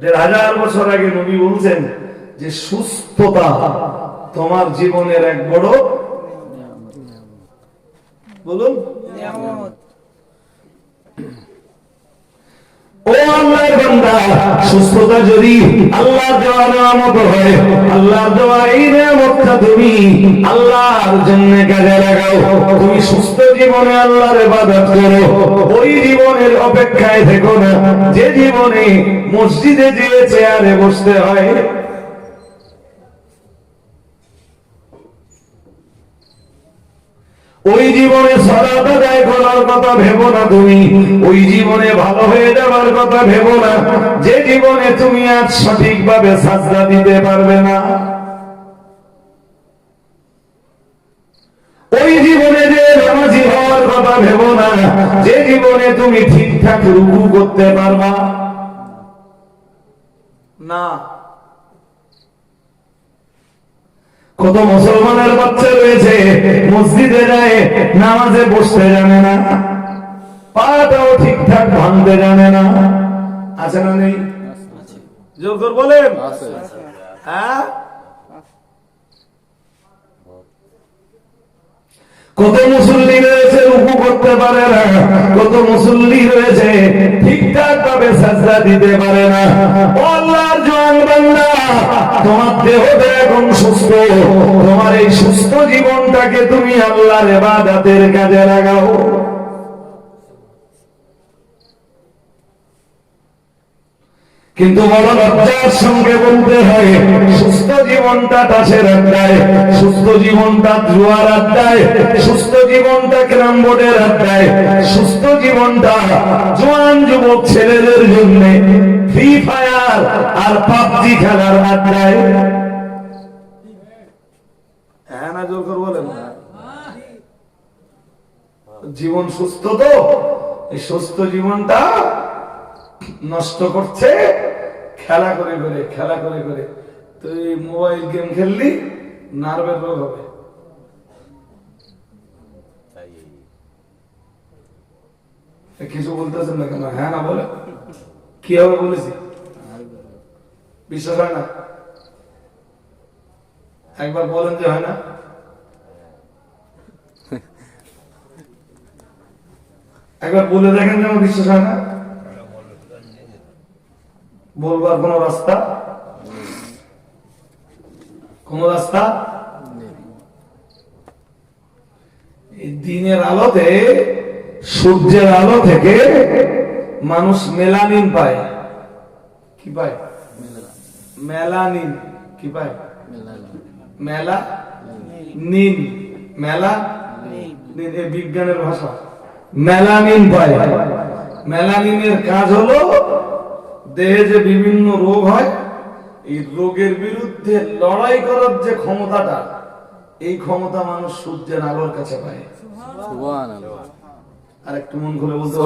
1500 বছর আগে নবী বলছেন যে সুস্থতা তোমার জীবনের এক বড়, বলুন, ও আল্লাহর বান্দা, সুস্থতা যদি আল্লাহর দেওয়া নিয়ামত হয়, আল্লাহর দেওয়া এই নিয়ামতটা তুমি আল্লাহর জন্য কাজে লাগাও। তুমি সুস্থ জীবনে আল্লাহর ইবাদত করো। ওই জীবনের অপেক্ষায় থেকো না যে জীবনে মসজিদে যেয়ে চেয়ারে বসতে হয়। ওই জীবনে সালাত আদায় করার কথা ভেবো না তুমি, ওই জীবনে ভালো হয়ে যাওয়ার কথা ভেবো না যে জীবনে তুমি আজ সঠিকভাবে সাজদা দিতে পারবে না। ওই জীবনে যে নামাজি হওয়ার কথা ভেবো না যে জীবনে তুমি ঠিকঠাক রুকু করতে পারবা না। কত মুসলমানের বাচ্চা রয়েছে মসজিদে যায়, নামাজে বসতে জানে না, পাটাও ঠিকঠাক ভাঙতে জানে না। আছে না নেই? জোর করে বলেন। হ্যাঁ, কত মুসল্লি রয়েছে রুকু করতে পারে না, কত মুসল্লি রয়েছে ঠিকঠাক ভাবে সাজদা দিতে পারে না। ও আল্লাহর জওয়ান বান্দা, তোমার দেহটা এখন সুস্থ, তোমার এই সুস্থ জীবনটাকে তুমি আল্লাহর ইবাদতের কাজে লাগাও। কিন্তু বড় লজ্জার সঙ্গে বলতে হয়, সুস্থ জীবনটা তাসের আড্ডায়, সুস্থ জীবনটা জুয়ার আড্ডায়, সুস্থ জীবনটা ক্যারাম বোর্ডের আড্ডায়, সুস্থ জীবনটা জওয়ান যুবক ছেলেদের জন্য ফ্রি ফায়ার আর পাবজি খেলার আড্ডায়। হ্যাঁ না, জোর করে বলেন। জীবন সুস্থ তো, এই সুস্থ জীবনটা নষ্ট করছে খেলা করে করে, খেলা করে করে। তুই মোবাইল গেম খেললি, নার্ভের রোগ হবে। কিছু বলতেছেন না কেন? হ্যাঁ না বলে কি হবে বলেছি, বিশ্বাস হয় না? একবার বলেন যে হয় না। একবার বলে দেখেন যে আমার বিশ্বাস হয় না। বলবার কোন রাস্তা? কোন রাস্তা? এই দিনের আলোতে, সূর্যের আলো থেকে মানুষ মেলানিন পায়। কি পায়? মেলানিন। কি পায়? মেলা নিন। মেলা নিন, এই বিজ্ঞানের ভাষা। মেলানিন পায়। মেলানিনের কাজ হলো দেহে যে বিভিন্ন রোগ হয়, এই রোগের বিরুদ্ধে লড়াই করার যে ক্ষমতাটা, এই ক্ষমতা মানুষ সূর্যের আলোর কাছে পায়। আর একটু মন খুলে বলতে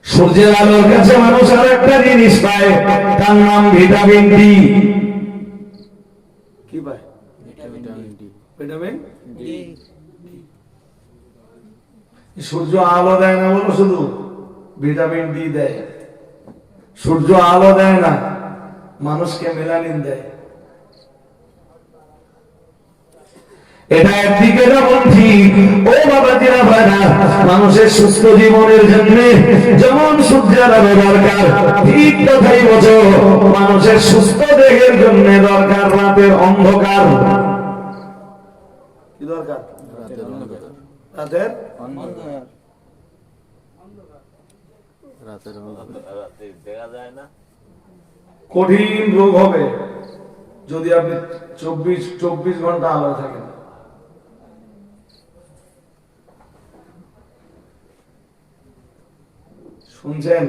সূর্যের আলোর কাছে মানুষ আর একটা জিনিস পায়, তার নাম ভিটামিন ডি। কি পায়? Vitamin D. সূর্য আলো দেয় না বলো, শুধু ভিটামিন ডি দেয়। সূর্য আলো দেয় না, মানুষকে মেলানিন দেয়। এটা একদিকে যেমন ঠিক, ও বাবা জিরা ভাইরা, মানুষের সুস্থ জীবনের জন্য যেমন সূর্যের আলো দরকার, ঠিক কথাই বোঝো, মানুষের সুস্থ দেহের জন্য দরকার রাতের অন্ধকার। কি দরকার? রাতের অন্ধকার। দেখা যায় না। কঠিন রোগ হবে যদি আপনি 24 ঘন্টা আলো থাকেন। শুনছেন?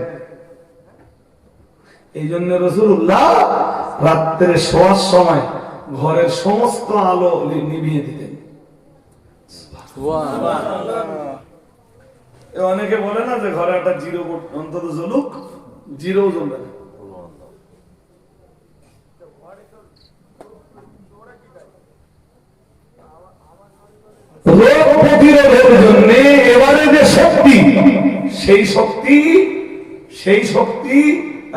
এই জন্য রাসূলুল্লাহ রাত্রে শোয়ার সময় ঘরের সমস্ত আলো নিভিয়ে দিতেন। অনেকে বলে না যে ঘরে একটা জিরো অন্তত জ্বলুক, জিরো জ্বলবে না। রোগ প্রতিরোধের জন্য এবারে যে শক্তি, সেই শক্তি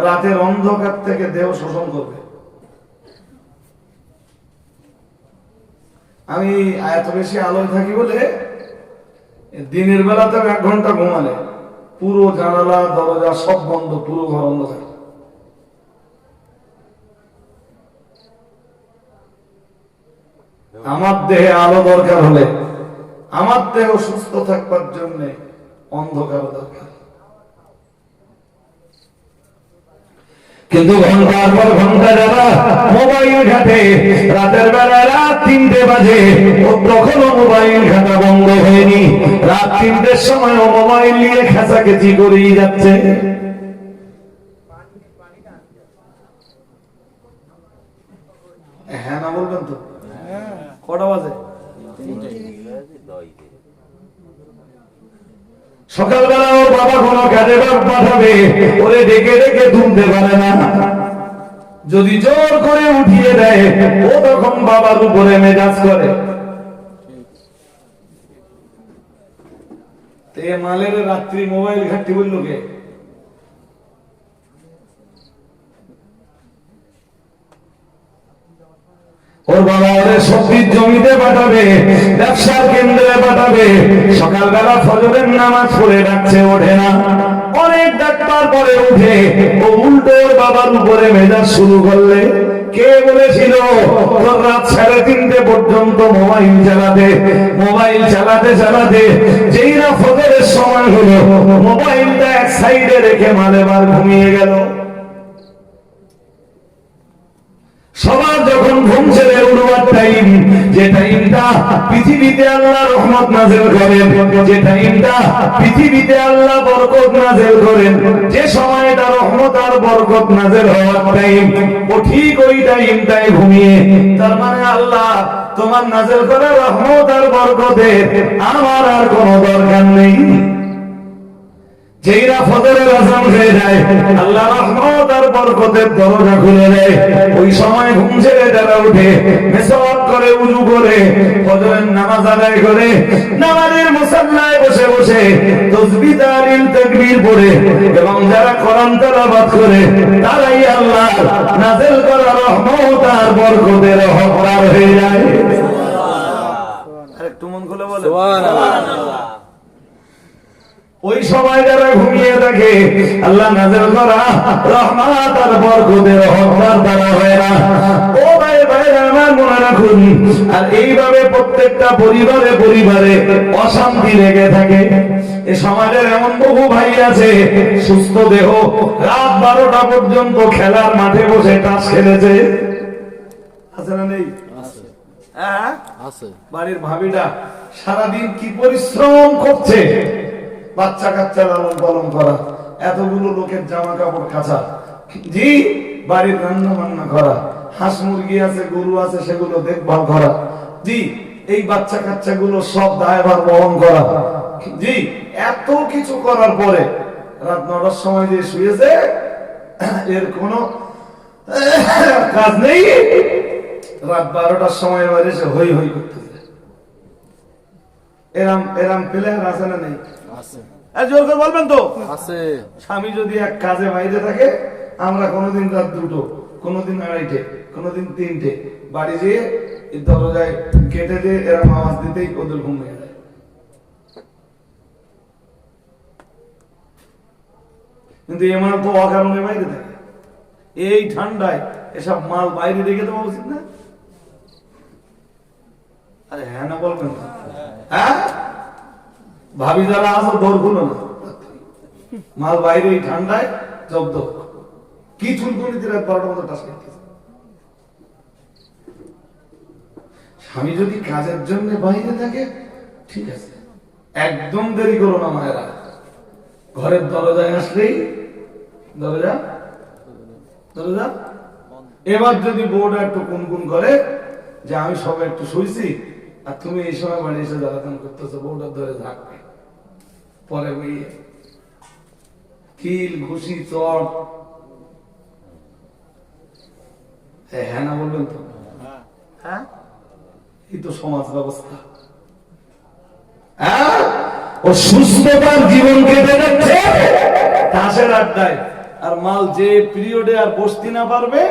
রাতের অন্ধকার থেকে দেহ শোষণ করবে। আমি এত বেশি আলোয় থাকি বলে দিনের বেলাতে 1 ঘন্টা ঘুমালে পুরো জানালা দরজা সব বন্ধ, পুরো ঘর অন্ধকার। আমার দেহে আলো দরকার হলে, আমার দেহ সুস্থ থাকবার জন্য অন্ধকার দরকার। কিন্তু ঘন্টার পর ঘন্টা যারা মোবাইল ঘাটে, রাতের বেলা রাত 3টে বাজে, ও তখনও মোবাইল ঘাটা বন্ধ হয়নি। রাত 3টের সময় ও মোবাইল নিয়ে খেঁচাখেচি করেই যাচ্ছে। হ্যাঁ না বলবেন তো? কটা বাজে? সকালবেলা ওর বাবা কোনো কাজে পাঠাবে, ওরে ডেকে ডেকে তুলতে পারে না। যদি জোর করে উঠিয়ে দেয়, ও তখন বাবার উপরে মেজাজ করে। মালের রাত্রি মোবাইল ঘাটতি বললো কে? ওর বাবা ওরে সবজির জমিতে পাঠাবে, ব্যবসার কেন্দ্রে পাঠাবে। সকালবেলা ফজরের নামাজ পড়ে ডাকছে, ওঠে না। অনেক ডাক্তার পরে উঠে, ও উল্টো ওর বাবার উপরে মেজাজ শুরু করলে। কে বলেছিল তোর রাত 3:30 পর্যন্ত মোবাইল চালাতে যেই না ফজরের সময় হলো, মোবাইলটা এক সাইডে রেখে মালেবার ঘুমিয়ে গেল। সবার যখন ঘুম ছেড়ে উঠবার টাইম, যে টাইমটা পৃথিবীতে আল্লাহ রহমত নাযিল করেন, যে টাইমটা পৃথিবীতে আল্লাহ বরকত নাযিল করেন, যে সময়টা রহমত আর বরকত নাযিল হওয়ার টাইম, ও ঠিক ওই টাইমটায় ঘুমিয়ে। তার মানে আল্লাহ তোমার নাযিল করা রহমত আর বরকতের আমার আর কোনো দরকার নেই। যেইরা ফজরের আযান হয়ে যায়, আল্লাহ রহমত আর বরকতের দরজা খুলে দেয়। ওই সময় ঘুম ছেড়ে যারা উঠে, মেসওয়াক করে, উযু করে, ফজরের নামাজ আদায় করে, নামাজের মুসাল্লায় বসে বসে তাসবিহ তাহলিল তাকবীর পড়ে, এবং যারা কোরআন তেলাওয়াত করে, তারাই আল্লাহ নাযিল করা রহমত আর বরকতের হকদার হয়ে যায়। আরেকটু মন খুলে বলে সুবহানাল্লাহ। ওই সময় যারা ঘুমিয়ে থাকে আল্লাহ নাযিল করা রহমত আর বরকতের হকদার তারা হয় না। ও ভাই ভাইরা আমার মনে রাখুন, আর এইভাবে প্রত্যেকটা পরিবারে পরিবারে অশান্তি লেগে থাকে। এ সমাজের এমন বহু ভাই আছে সুস্থ দেহ, রাত 12টা পর্যন্ত খেলার মাঠে বসে তাস খেলেছে, আছে না নেই? হ্যাঁ আছে। বাড়ির ভাবিরা সারাদিন কি পরিশ্রম করছে, বাচ্চা কাচ্চা লালন পালন করা, এতগুলো লোকের জামা কাপড় কাচা, জি বাড়ির রান্না বান্না করা, হাঁস মুরগি আছে গরু আছে সেগুলো দেখভাল করা, জি এই বাচ্চা কাচ্চা গুলো সব দায়ভার বহন করা, জি এত কিছু করার পরে রাত 9টার সময় যে শুয়েছে এর কোনো কাজ নেই, রাত 12টার সময় এবার এসে হই হই করতেছে। এরাম এরাম প্লেয়ার আছে না নেই? জোর করে বলবেন তো আছে। স্বামী যদি এক কাজে বাইরে থাকে, আমরা কোনোদিন রাত 2টো, কোনোদিন 2:30, কোনোদিন 3টে বাড়ি যেয়ে দরজায় কেটে দিয়ে এরম আওয়াজ দিতেই ওদের ঘুম ভেঙে যায়। কিন্তু এ মাল তো অকারণে বাইরে থাকে, এই ঠান্ডায় এসব মাল বাইরে রেখে দেওয়া উচিত না? আরে হ্যাঁ না বলবেন? হ্যাঁ ভাবি যারা আসো দৌড় খুলো না, মাল বাইরে এই ঠান্ডায় জব্দ। কি চুলকুনিতে রাত 12টার মতো টাস করতেছে। স্বামী যদি কাজের জন্য বাইরে থাকে ঠিক আছে, একদম দেরি করো না মায়েরা, ঘরের দরজায় আসলেই দরজা দরজা। এবার যদি বউটা একটু কুনকুন করে যে আমি সবে একটু শুইছি আর তুমি এই সময় বাড়ি এসে জ্বালাতন করতেছো, বউটার ধরে ঝাঁকবে, পরে মেয়ে কিল ঘুষি চট। হ্যাঁ না বলবেন তো? হ্যাঁ এই তো সমাজ ব্যবস্থা। হ্যাঁ ও সুস্থতার জীবন কেটে যাচ্ছে তাসের আড্ডায়, আর মাল যে পিরিয়ডে আর বসতে না পারবে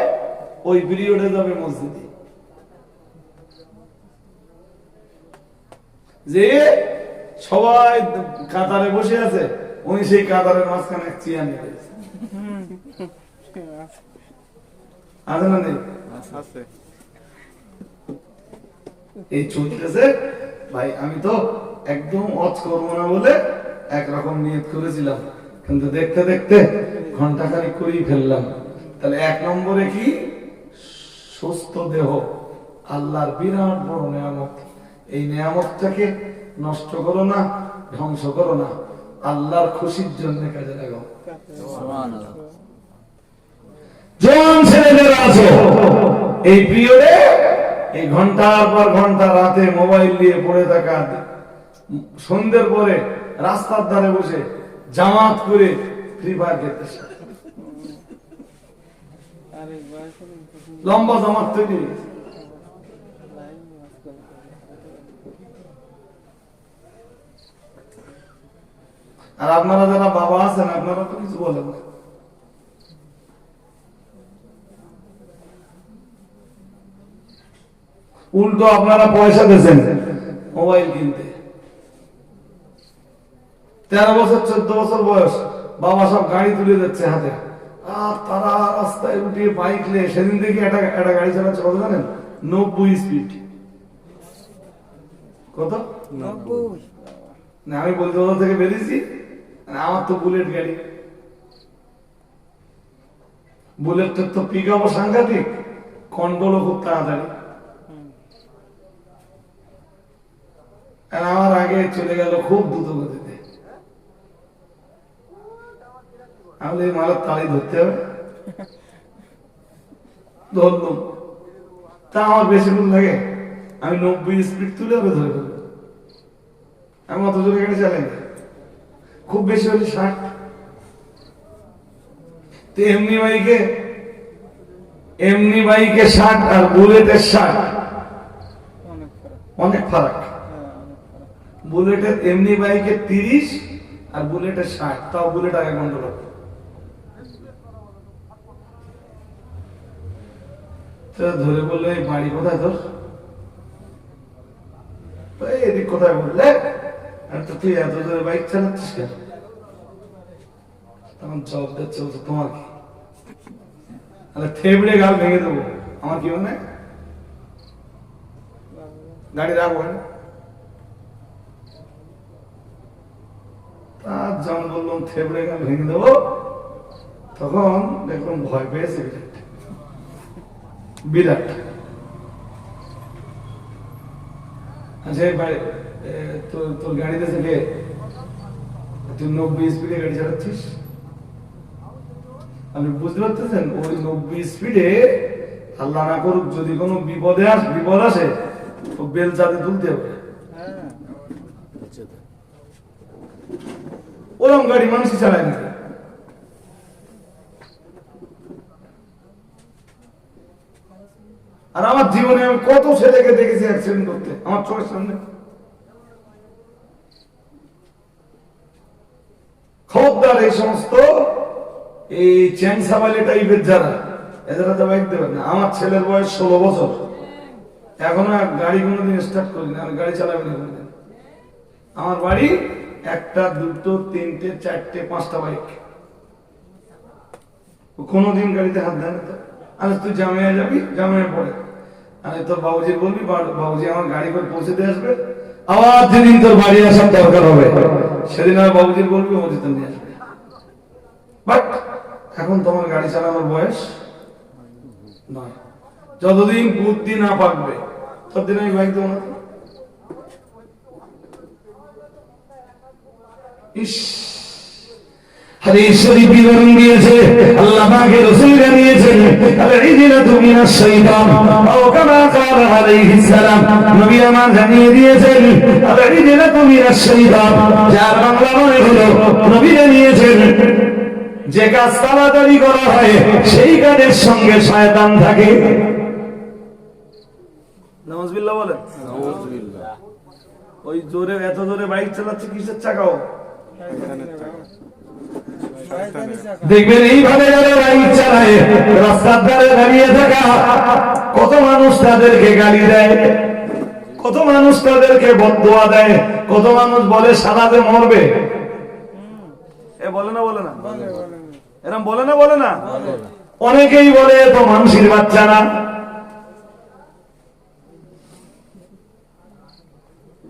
ওই পিরিয়ডে যাবে মসজিদে। যে সবাই কাতারে বসে আছে, উনি সেই কাতারের মাঝখানে চেয়ার নিয়ে গেছে, আছে না নেই? এই চলতেছে ভাই। আমি তো একদম অজ করবো না বলে একরকম নিয়ত করেছিলাম, কিন্তু দেখতে দেখতে ঘন্টা খানিক করেই ফেললাম। তাহলে 1 নম্বরে কি? সুস্থ দেহ আল্লাহর বিরাট বড় নিয়ামত। এই নিয়ামতটাকে নষ্ট করো না, ধ্বংস করো না, আল্লাহর খুশির জন্য কাজে লাগাও। জোয়ান ছেলেমেয়েরা আছো, এই পিরিয়ডে এই ঘন্টার পর ঘন্টা রাতে মোবাইল নিয়ে পড়ে থাকা, সন্ধ্যের পরে রাস্তার ধারে বসে জামাত করে ফ্রি ফায়ার খেলতেছে, লম্বা জামাত তৈরি। আর আপনারা যারা বাবা আছেন আপনারা তো কিছু বলেন না। উল্টো আপনারা পয়সা দিয়েছেন মোবাইল কিনতে। 13 বছর 14 বছর বয়স, বাবা সব গাড়ি তুলে যাচ্ছে হাতে, আর তারা রাস্তায় উঠিয়ে বাইক নিয়ে সেদিন দেখি একটা গাড়ি চালাচ্ছে, কত জানেন? 90 স্পিড। কত? 90। না আমি বলতে থেকে বেরিয়েছি, আমার তো বুলেট গাড়ি, বুলেটের তো পিক আপও সাংঘাতিক, কন্ট্রোলও খুব তাড়াতাড়ি। আমার আগে চলে গেল খুব দ্রুত গতিতে, আমি এই মালের তাড়ি ধরতে হবে, ধরলাম। তা আমার বেশিক্ষণ লাগে, আমি 90 স্পিড তুলে হবে ধরে ফেলবো। আমি অত জোরে গাড়ি চালাই না, খুব বেশি হলে 60। তো এমনি বাইকে 60 আর বুলেটের 60 অনেক ফারাক। বুলেটের এমনি বাইকে 30 আর বুলেটের 60, তাও বুলেট আগে কন্ট্রোল হবে। ধরে বললে বাড়ি কোথায় তোর? এদিক কোথায় বললে? তুই এত জোরে বাইক চালাচ্ছিস কেন? তখন জবাব দিচ্ছে বলছে তোমার কি, তাহলে থেবড়ে গাল ভেঙে দেবো, আমার কি মানে গাড়ি রাখবো না। তার যখন বললাম থেবড়ে গাল ভেঙে দেবো, তখন দেখলাম ভয় পেয়েছে বিরাট। আচ্ছা তোর গাড়িতে থেকে তুই 90 স্পিডে গাড়ি চালাচ্ছিস, আপনি বুঝতে পারতেছেন? ওই 90 স্পিডে আল্লাহ না করুক যদি কোনো বিপদ আসে তো বেল চাঁদে তুলতে হবে। ওরকম গাড়ি মানুষই চালায় না। আর আমার জীবনে আমি কত ছেলেকে দেখেছি অ্যাক্সিডেন্ট করতে আমার চোখের সামনে। খবরদার এই সমস্ত এই চ্যাং সাবাইলে টাইপের যারা এদের তো বাইক দেবেন না। আমার ছেলের বয়স 16 বছর, এখনো গাড়ি কোনোদিন স্টার্ট করিনি, আমি গাড়ি চালাবি না কোনোদিন। আমার বাড়ি 1টা 2টো 3টে 4টে 5টা বাইক, কোনোদিন গাড়িতে হাত দেয় না। তো আমি তুই জামিয়া যাবি, জামিয়া পড়ে আমি তোর বাবুজি বলবি বাবুজি আমার গাড়ি করে পৌঁছে দিয়ে আসবে। আবার যেদিন তোর বাড়ি আসার দরকার হবে সেদিন আমি বাবুজি বলবি বাবুজি তো নিয়ে আসবে। বাট এখন তোমার গাড়ি চালানোর বয়স নয়, যতদিন বুদ্ধি না পাকবে ততদিন আমি বাইক দেবো না। ইস, হাদিস শরীফ বিবরণ দিয়েছে, আল্লাহ পাকের রাসূল জানিয়েছেন আল-ইজলাতু মিনাশ শাইতান, আও কামা ক্বালা আলাইহিস সালাম। নবী আমার জানিয়ে দিয়েছেন আল-ইজলাতু মিনাশ শাইতান, যার বাংলা মানে হলো নবী জানিয়েছেন যে কাজ তাড়াতাড়ি করা হয় সেই কাজের সঙ্গে শয়তান থাকে। নাউযুবিল্লাহ বলেন। নাউযুবিল্লাহ। ওই জোরে এত জোরে বাইক চালাচ্ছে কিসের চাকাও? দেখবেন এইভাবে যারা বাইক চালায় রাস্তার ধারে দাঁড়িয়ে থাকা কত মানুষ তাদেরকে গালি দেয়, কত মানুষ তাদেরকে বদদোয়া দেয়, কত মানুষ বলে সাদাতে মরবে। এ বলে না বলে না এরকম বলে না বলে না অনেকেই বলে তো মানুষের বাচ্চা না।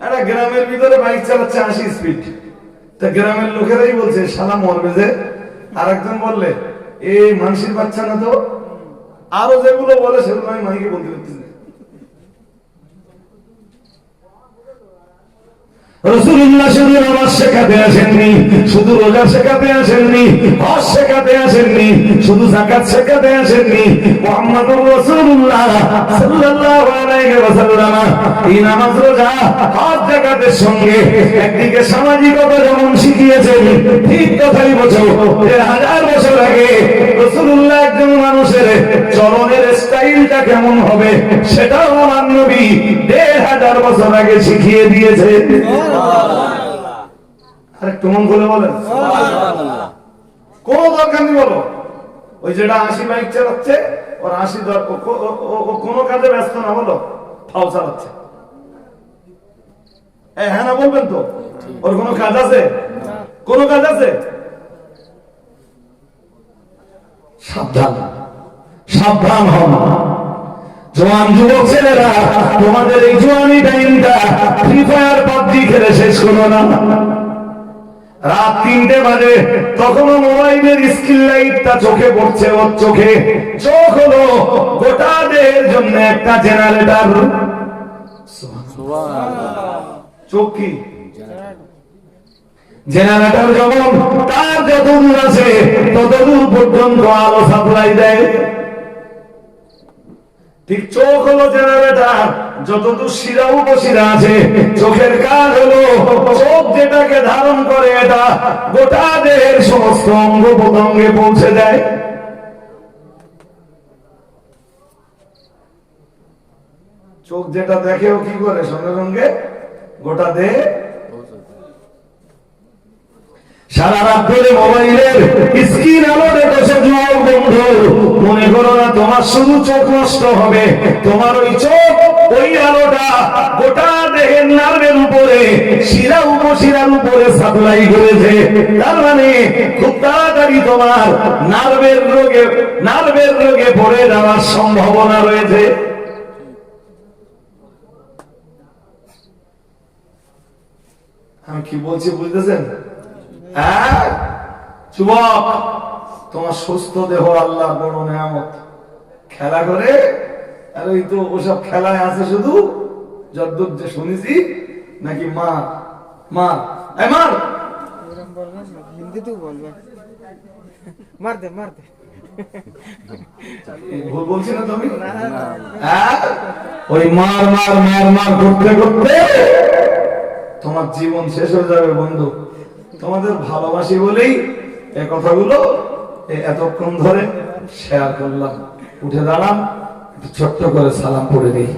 একটা গ্রামের ভিতরে বাইক চালাচ্ছে 80 স্পিড, তা গ্রামের লোকেরাই বলছে শালা মরবে যে। আর একজন বললে এই মানুষের বাচ্চা না, তো আরো যেগুলো বলে সেগুলো আমি মাইকে বলতে পারছি না। রাসূলুল্লাহ শুধু নামাজ শেখাতে আসেননি, শুধু রোজা শেখাতে আসেননি, হজ শেখাতে আসেননি, শুধু যাকাত শেখাতে আসেননি। মুহাম্মদুর রাসূলুল্লাহ সাল্লাল্লাহু আলাইহি ওয়াসাল্লাম এই নামাজ রোজা হজ যাকাতের সঙ্গে একদিকে সামাজিকতা যেমন শিখিয়েছেন, ঠিক কথাই বলছো 1000 বছর আগে রাসূলুল্লাহ একজন মানুষের চলনের স্টাইলটা কেমন হবে সেটাও আমার নবী 1500 বছর আগে শিখিয়ে দিয়েছে। আরেকটু মন খুলে বলেন কোন দরকার নেই বলো। ওই যেটা 80 বাইক চালাচ্ছে ওর 80 কোন কাজে ব্যস্ত না, বলো ফাও চালাচ্ছে। হ্যাঁ না বলবেন তো? ওর কোন কাজ আছে? কোন কাজ আছে? সাবধান, সাবধান হন জওয়ান যুবক ছেলেরা। তোমাদের এই জওয়ানি টাইমটা ফ্রি ফায়ার পাবজি খেলে শেষ করো না। রাত 3টে বাজে তখনও মোবাইলের স্ক্রিন লাইটটা চোখে পড়ছে, ওর চোখে চোখ হলো গোটা দেহের জন্য একটা জেনারেটর। চোখ কি জেনারেটর? যেমন তার যত দূর আছে তত দূর পর্যন্ত আলো সাপ্লাই দেয়, ঠিক চোখ হলো জেনারেটর। যতদূর শিরা উপশিরা আছে চোখের কাজ হলো চোখ যেটাকে ধারণ করে এটা গোটা দেহের সমস্ত অঙ্গ প্রত্যঙ্গে পৌঁছে দেয়। চোখ যেটা দেখেও কি করে সঙ্গে সঙ্গে গোটা দেহে। সারা রাত ধরে মোবাইলের স্ক্রিন আলো দেখেছো যুবক বন্ধু, মনে করো না তোমার শুধু চোখ নষ্ট হবে, তোমার ওই চোখ ওই আলোটা গোটা দেহের নার্ভের উপরে, শিরা উপশিরার উপরে সাপ্লাই করেছে। তার মানে খুব তাড়াতাড়ি তোমার নার্ভের রোগে পড়ে যাওয়ার সম্ভাবনা রয়েছে। আমি কি বলছি বুঝতেছেন? হ্যাঁ যুবক, তোমার সুস্থ দেহ আল্লাহ বড় নেয়ামত। খেলা করে আর ওই তো ওসব খেলায় আছে শুধু যদ্দূর যে শুনেছি নাকি মার মার মার, এরকম বলবেন না, হিন্দিতেও বলবেন, মার দে মার দে। ভুল বলছি না তুমি? হ্যাঁ, ওই মার মার মার মার করতে করতে তোমার জীবন শেষ হয়ে যাবে বন্ধু। তোমাদের ভালোবাসি বলেই এই কথাগুলো এতক্ষণ ধরে শেয়ার করলাম। উঠে দাঁড়ান, ছোট্ট করে সালাম পড়ে দিই।